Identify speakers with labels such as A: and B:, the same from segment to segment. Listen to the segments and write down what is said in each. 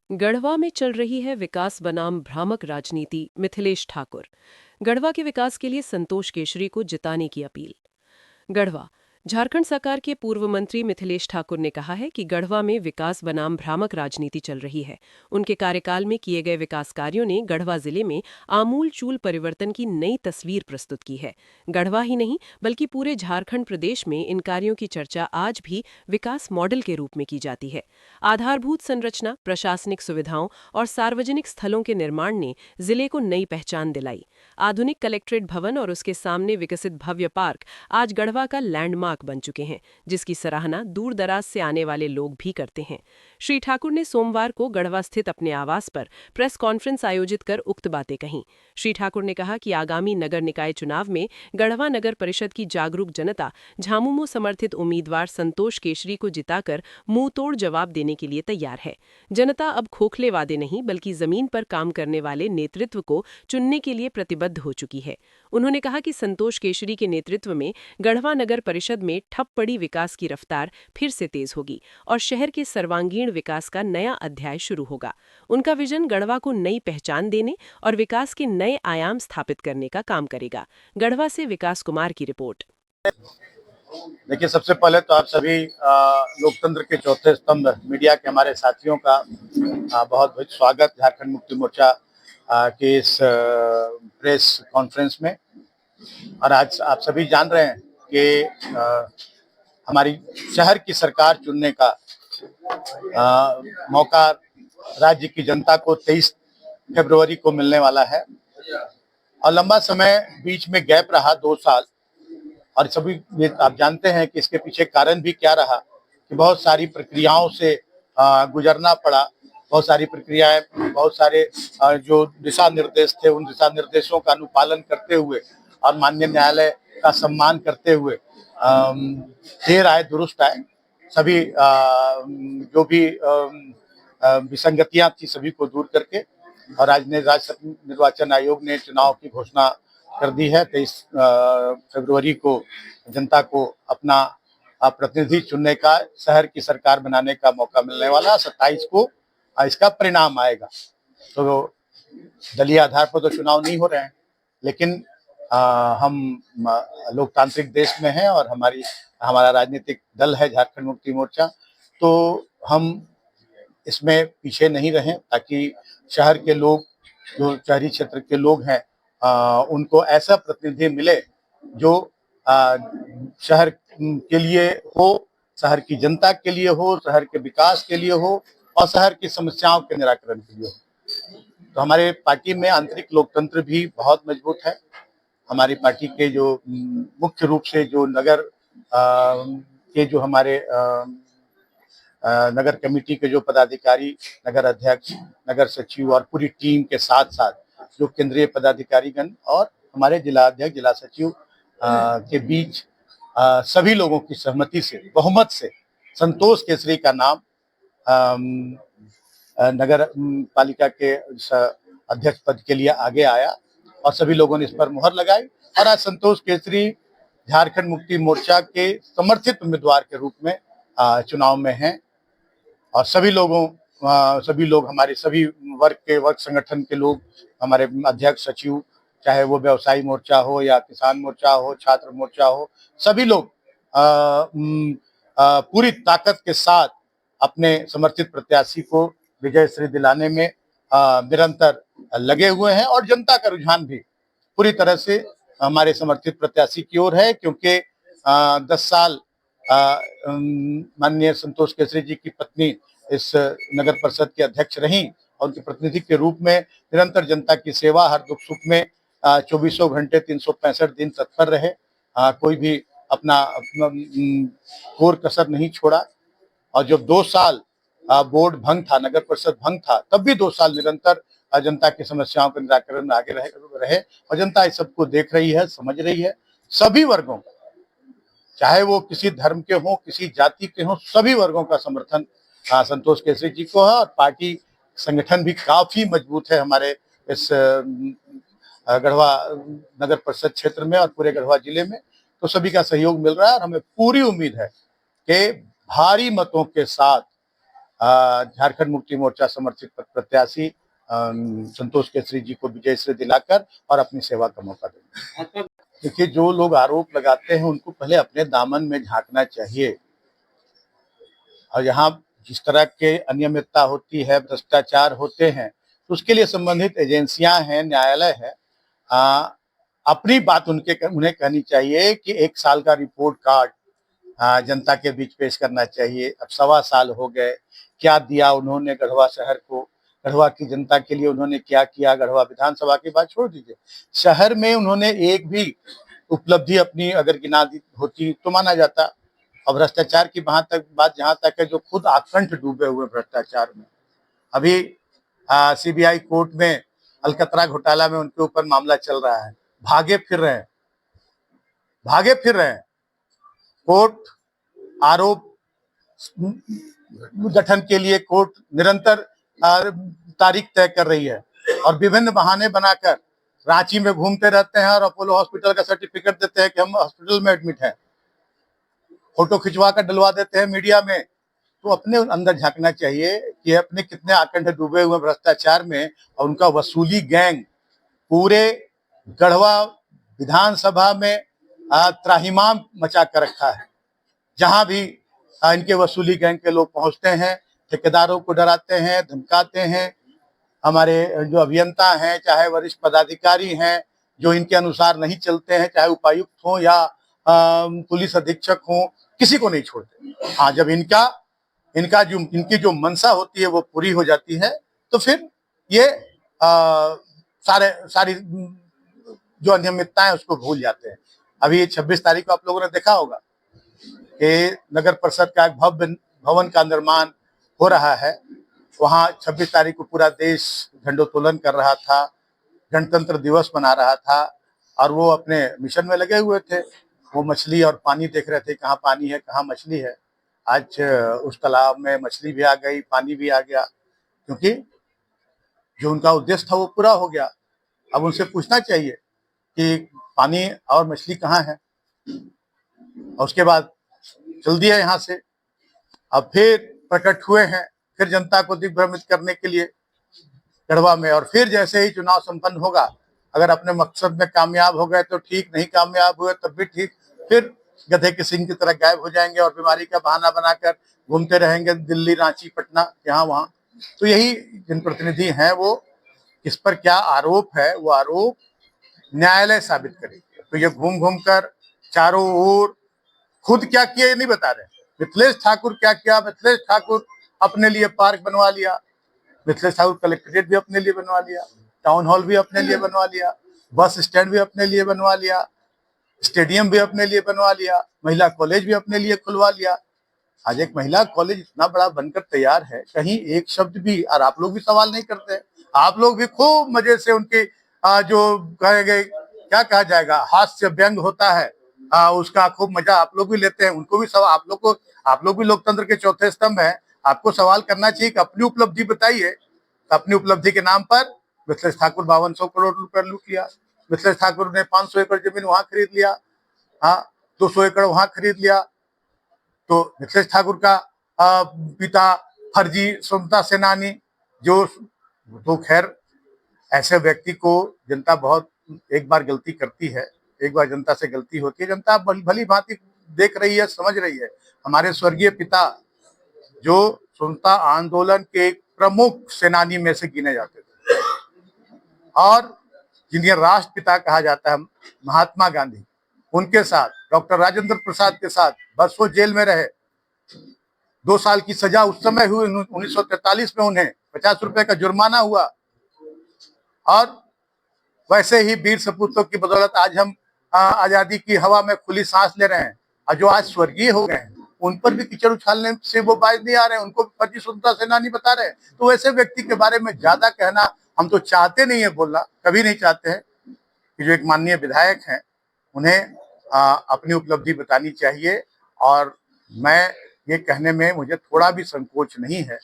A: गढ़वा में चल रही है विकास बनाम भ्रामक राजनीति। मिथिलेश ठाकुर। गढ़वा के विकास के लिए संतोष केशरी को जिताने की अपील। गढ़वा। झारखंड सरकार के पूर्व मंत्री मिथिलेश ठाकुर ने कहा है कि गढ़वा में विकास बनाम भ्रामक राजनीति चल रही है। उनके कार्यकाल में किए गए विकास कार्यों ने गढ़वा जिले में आमूल चूल परिवर्तन की नई तस्वीर प्रस्तुत की है। गढ़वा ही नहीं बल्कि पूरे झारखंड प्रदेश में इन कार्यों की चर्चा आज भी विकास मॉडल के रूप में की जाती है। आधारभूत संरचना, प्रशासनिक सुविधाओं और सार्वजनिक स्थलों के निर्माण ने जिले को नई पहचान दिलाई। आधुनिक कलेक्ट्रेट भवन और उसके सामने विकसित भव्य पार्क आज गढ़वा का लैंडमार्क बन चुके हैं, जिसकी सराहना दूर दराज से आने वाले लोग भी करते हैं। श्री ठाकुर ने सोमवार को गढ़वा स्थित अपने आवास पर प्रेस कॉन्फ्रेंस आयोजित कर उक्त बातें कहीं। श्री ठाकुर ने कहा कि आगामी नगर निकाय चुनाव में गढ़वा नगर परिषद की जागरूक जनता झामुमो समर्थित उम्मीदवार संतोष केशरी को जिताकर मुंह तोड़ जवाब देने के लिए तैयार है। जनता अब खोखले वादे नहीं बल्कि जमीन पर काम करने वाले नेतृत्व को चुनने के लिए प्रतिबद्ध हो चुकी है। उन्होंने कहा कि संतोष केशरी के नेतृत्व में गढ़वा नगर परिषद में ठप पड़ी विकास की रफ्तार फिर से तेज होगी और शहर के सर्वांगीण विकास का नया अध्याय शुरू होगा। उनका विजन गढ़वा को नई पहचान देने और विकास के नए आयाम स्थापित करने का काम करेगा। गढ़वा से विकास कुमार की रिपोर्ट।
B: देखिए, सबसे पहले तो आप सभी लोकतंत्र के चौथे स्तंभ मीडिया के हमारे साथियों का बहुत बहुत स्वागत झारखंड मुक्ति मोर्चा के इस प्रेस कॉन्फ्रेंस में। और आज आप सभी जान रहे हैं कि हमारी शहर की सरकार चुनने का मौका राज्य की जनता को 23 फरवरी को मिलने वाला है। और लंबा समय बीच में गैप रहा, 2 साल, और सभी ये आप जानते हैं कि इसके पीछे कारण भी क्या रहा कि बहुत सारी प्रक्रियाओं से गुजरना पड़ा। बहुत सारी प्रक्रियाएं, बहुत सारे जो दिशा निर्देश थे, उन दिशा निर्देशों का अनुपालन करते हुए और माननीय न्यायालय का सम्मान करते हुए देर आए दुरुस्त आए। सभी जो भी विसंगतियां थी सभी को दूर करके और आज राज्य निर्वाचन आयोग ने चुनाव की घोषणा कर दी है। 23 फरवरी को जनता को अपना प्रतिनिधि चुनने का, शहर की सरकार बनाने का मौका मिलने वाला। 27 को इसका परिणाम आएगा। तो दलीय आधार पर तो चुनाव नहीं हो रहे हैं, लेकिन हम लोकतांत्रिक देश में हैं और हमारा राजनीतिक दल है झारखंड मुक्ति मोर्चा। तो हम इसमें पीछे नहीं रहें ताकि शहर के लोग, जो शहरी क्षेत्र के लोग हैं, उनको ऐसा प्रतिनिधि मिले जो शहर के लिए हो, शहर की जनता के लिए हो, शहर के विकास के लिए हो और शहर की समस्याओं के निराकरण के लिए हो। तो हमारे पार्टी में आंतरिक लोकतंत्र भी बहुत मजबूत है। हमारी पार्टी के जो मुख्य रूप से जो नगर के जो हमारे नगर कमेटी के जो पदाधिकारी, नगर अध्यक्ष, नगर सचिव और पूरी टीम के साथ साथ जो केंद्रीय पदाधिकारीगण और हमारे जिला अध्यक्ष, जिला सचिव के बीच सभी लोगों की सहमति से, बहुमत से संतोष केसरी का नाम नगर पालिका के अध्यक्ष पद के लिए आगे आया और सभी लोगों ने इस पर मुहर लगाई। और आज संतोष केसरी झारखंड मुक्ति मोर्चा के समर्थित उम्मीदवार के रूप में चुनाव में हैं। और सभी लोग हमारे सभी वर्ग संगठन के लोग, हमारे अध्यक्ष, सचिव, चाहे वो व्यवसायी मोर्चा हो या किसान मोर्चा हो, छात्र मोर्चा हो, सभी लोग पूरी ताकत के साथ अपने समर्थित प्रत्याशी को विजय श्री दिलाने में निरंतर लगे हुए हैं। और जनता का रुझान भी पूरी तरह से हमारे समर्थित प्रत्याशी की ओर है, क्योंकि 10 साल माननीय संतोष केसरी जी की पत्नी इस नगर परिषद के अध्यक्ष रहीं और उनके प्रतिनिधि के रूप में निरंतर जनता की सेवा, हर दुख सुख में 24 घंटे 365 दिन तत्पर रहे। कोई भी अपना कोर कसर नहीं छोड़ा। और जब 2 साल बोर्ड भंग था, नगर परिषद भंग था, तब भी 2 साल निरंतर जनता की समस्याओं के निराकरण में आगे रहे। और जनता इस सबको देख रही है, समझ रही है। सभी वर्गों, चाहे वो किसी धर्म के हों, किसी जाति के हों, सभी वर्गों का समर्थन संतोष केसरी जी को है। और पार्टी संगठन भी काफी मजबूत है हमारे इस गढ़वा नगर परिषद क्षेत्र में और पूरे गढ़वा जिले में। तो सभी का सहयोग मिल रहा है और हमें पूरी उम्मीद है कि भारी मतों के साथ झारखंड मुक्ति मोर्चा समर्थित प्रत्याशी संतोष केसरी जी को विजय श्री दिलाकर और अपनी सेवा का मौका देंगे। देखिए, जो लोग आरोप लगाते हैं उनको पहले अपने दामन में झांकना चाहिए, और यहाँ जिस तरह के अनियमितता होती है, भ्रष्टाचार होते हैं, तो उसके लिए संबंधित एजेंसियां हैं, न्यायालय है। अपनी बात उन्हें कहनी चाहिए कि 1 साल का रिपोर्ट कार्ड जनता के बीच पेश करना चाहिए। अब 1.25 साल हो गए, क्या दिया उन्होंने गढ़वा शहर को, गढ़वा की जनता के लिए उन्होंने क्या किया। गढ़वा विधानसभा की बात छोड़ दीजिए, शहर में उन्होंने एक भी उपलब्धि अपनी अगर गिना दी होती तो माना जाता। और भ्रष्टाचार की बात जहां तक है, जो खुद आकंठ डूबे हुए भ्रष्टाचार में, अभी सीबीआई कोर्ट में अलकतरा घोटाला में उनके ऊपर मामला चल रहा है, भागे फिर रहे हैं। कोर्ट आरोप गठन के लिए कोर्ट निरंतर तारीख तय कर रही है, और विभिन्न बहाने बनाकर रांची में घूमते रहते हैं और अपोलो हॉस्पिटल का सर्टिफिकेट देते हैं कि हम हॉस्पिटल में एडमिट हैं, फोटो खिंचवा कर डलवा देते हैं मीडिया में। तो अपने अंदर झांकना चाहिए कि अपने कितने आकंठ डूबे हुए भ्रष्टाचार में, और उनका वसूली गैंग पूरे गढ़वा विधानसभा में त्राहिमाम मचा कर रखा है। जहां भी इनके वसूली गैंग के लोग पहुंचते हैं, ठेकेदारों को डराते हैं, धमकाते हैं। हमारे जो अभियंता हैं, चाहे वरिष्ठ पदाधिकारी हैं, जो इनके अनुसार नहीं चलते हैं, चाहे उपायुक्त हो या पुलिस अधीक्षक हो, किसी को नहीं छोड़ते। हाँ, जब इनकी जो मंशा होती है वो पूरी हो जाती है, तो फिर ये सारी जो अनियमितताएं उसको भूल जाते हैं। अभी 26 तारीख को आप लोगों ने देखा होगा कि नगर परिषद का एक भव्य भवन का निर्माण हो रहा है। वहां 26 तारीख को पूरा देश झंडोत्तोलन कर रहा था, गणतंत्र दिवस मना रहा था, और वो अपने मिशन में लगे हुए थे। वो मछली और पानी देख रहे थे, कहाँ पानी है, कहाँ मछली है। आज उस तालाब में मछली भी आ गई, पानी भी आ गया, क्योंकि जो उनका उद्देश्य था वो पूरा हो गया। अब उनसे पूछना चाहिए कि पानी और मछली कहाँ है, और उसके बाद चल दिया यहाँ से। अब फिर प्रकट हुए हैं, फिर जनता को दिग्भ्रमित करने के लिए गढ़वा में। और फिर जैसे ही चुनाव संपन्न होगा, अगर अपने मकसद में कामयाब हो गए तो ठीक, नहीं कामयाब हुए तब भी ठीक, फिर गधे के सिंह की तरह गायब हो जाएंगे और बीमारी का बहाना बनाकर घूमते रहेंगे दिल्ली, रांची, पटना, यहाँ वहां। तो यही जनप्रतिनिधि हैं, वो किस पर क्या आरोप है, वो आरोप न्यायालय साबित करेगी। तो ये घूम घूम कर चारों ओर खुद क्या किया ये नहीं बता रहे। मिथिलेश ठाकुर क्या किया? मिथिलेश ठाकुर अपने लिए पार्क बनवा लिया, मिथिलेश ठाकुर कलेक्ट्रेट भी अपने लिए बनवा लिया, टाउन हॉल भी अपने लिए बनवा लिया, बस स्टैंड भी अपने लिए बनवा लिया, स्टेडियम भी अपने लिए बनवा लिया, महिला कॉलेज भी अपने लिए खुलवा लिया। आज एक महिला कॉलेज इतना बड़ा बनकर तैयार है, कहीं एक शब्द भी, और आप लोग भी सवाल नहीं करते। आप लोग भी खूब मजे से उनके जो कहेंगे, क्या कहा जाएगा, हास्य व्यंग होता है, उसका खूब मजा आप लोग भी लेते हैं। उनको भी सवाल, आप लोग भी लोकतंत्र के चौथे स्तंभ हैं, आपको सवाल करना चाहिए कि अपनी उपलब्धि बताइए। अपनी उपलब्धि के नाम पर मिथिलेश ठाकुर 5200 करोड़ रुपए लूट लिया। मिथिलेश ठाकुर ने 500 एकड़ जमीन वहां खरीद लिया, हाँ 200 एकड़ वहां खरीद लिया। तो मिथिलेश ठाकुर का पिता फर्जी स्वतंत्रता सेनानी, जो तो खैर ऐसे व्यक्ति को जनता बहुत, एक बार गलती करती है, एक बार जनता से गलती होती है, जनता भली भांति देख रही है, समझ रही है। हमारे स्वर्गीय पिता जो स्वतंत्रता आंदोलन के प्रमुख सेनानी में से गिने जाते थे, और जिन्हें राष्ट्रपिता कहा जाता है, महात्मा गांधी, उनके साथ डॉक्टर राजेंद्र प्रसाद के साथ बरसों जेल में रहे। 2 साल की सजा उस समय हुई, 1943 में उन्हें 50 रुपए का जुर्माना हुआ। और वैसे ही वीर सपूतों की बदौलत आज हम आजादी की हवा में खुली सांस ले रहे हैं। और जो आज स्वर्गीय हो गए हैं, उन पर भी कीचड़ उछालने से वो बाज नहीं आ रहे हैं, उनको फर्जी स्वतंत्रता सेनानी बता रहे हैं। तो वैसे व्यक्ति के बारे में ज्यादा कहना हम तो चाहते नहीं है बोलना, कभी नहीं चाहते हैं कि जो एक माननीय विधायक हैं उन्हें अपनी उपलब्धि बतानी चाहिए। और मैं ये कहने में मुझे थोड़ा भी संकोच नहीं है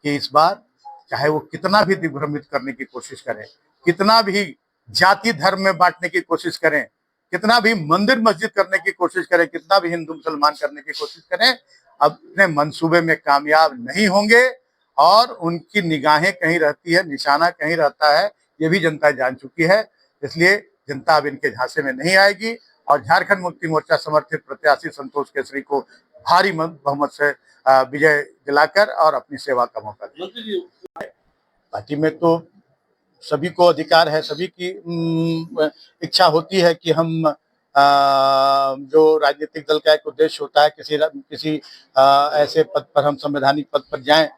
B: कि इस बार चाहे वो कितना भी दिग्भ्रमित करने की कोशिश करें, कितना भी जाति धर्म में बांटने की कोशिश करें, कितना भी मंदिर मस्जिद करने की कोशिश करें, कितना भी हिंदू मुसलमान करने की कोशिश करें, अपने मंसूबे में कामयाब नहीं होंगे और उनकी निगाहें कहीं रहती है, निशाना कहीं रहता है, ये भी जनता जान चुकी है। इसलिए जनता अब इनके झांसे में नहीं आएगी और झारखंड मुक्ति मोर्चा समर्थित प्रत्याशी संतोष केसरी को भारी बहुमत से विजय दिलाकर और अपनी सेवा का मौका दिया। पार्टी में तो सभी को अधिकार है, सभी की इच्छा होती है कि हम जो राजनीतिक दल का एक उद्देश्य होता है किसी ऐसे पद पर हम संवैधानिक पद पर जाएं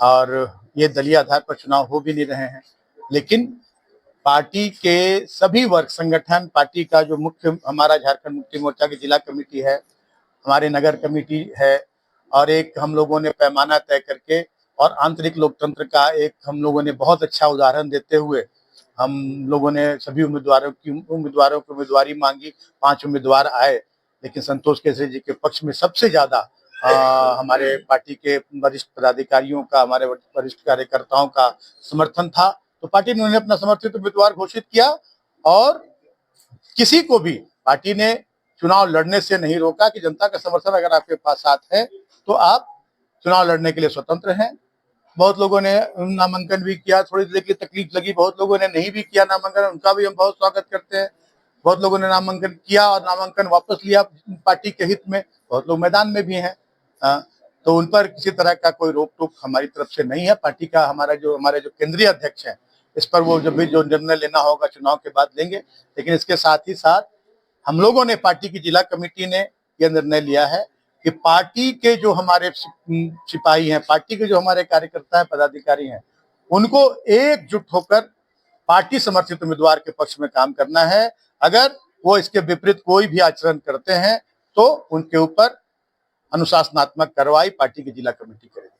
B: और ये दलीय आधार पर चुनाव हो भी नहीं रहे हैं। लेकिन पार्टी के सभी वर्ग संगठन, पार्टी का जो मुख्य हमारा झारखंड मुक्ति मोर्चा की जिला कमेटी है, हमारे नगर कमेटी है और एक हम लोगों ने पैमाना तय करके और आंतरिक लोकतंत्र का एक हम लोगों ने बहुत अच्छा उदाहरण देते हुए हम लोगों ने सभी उम्मीदवारों की उम्मीदवारी मांगी। 5 उम्मीदवार आए, लेकिन संतोष केसरी जी के पक्ष में सबसे ज्यादा हमारे पार्टी के वरिष्ठ पदाधिकारियों का, हमारे वरिष्ठ कार्यकर्ताओं का समर्थन था। तो पार्टी ने उन्हें अपना समर्थित उम्मीदवार घोषित किया और किसी को भी पार्टी ने चुनाव लड़ने से नहीं रोका कि जनता का समर्थन अगर आपके पास साथ है तो आप चुनाव लड़ने के लिए स्वतंत्र हैं। बहुत लोगों ने नामांकन भी किया, थोड़ी देर की तकलीफ लगी, बहुत लोगों ने नहीं भी किया नामांकन, उनका भी हम बहुत स्वागत करते हैं। बहुत लोगों ने नामांकन किया और नामांकन वापस लिया पार्टी के हित में, बहुत लोग मैदान में भी हैं। तो उन पर किसी तरह का कोई रोक टोक हमारी तरफ से नहीं है। पार्टी का हमारे जो केंद्रीय अध्यक्ष हैं, इस पर वो जब भी जो निर्णय लेना होगा चुनाव के बाद लेंगे। लेकिन इसके साथ ही साथ हम लोगों ने, पार्टी की जिला कमेटी ने यह निर्णय लिया है कि पार्टी के जो हमारे सिपाही हैं, पार्टी के जो हमारे कार्यकर्ता हैं, पदाधिकारी हैं, उनको एकजुट होकर पार्टी समर्थित उम्मीदवार के पक्ष में काम करना है। अगर वो इसके विपरीत कोई भी आचरण करते हैं तो उनके ऊपर अनुशासनात्मक कार्रवाई पार्टी की जिला कमेटी करेगी।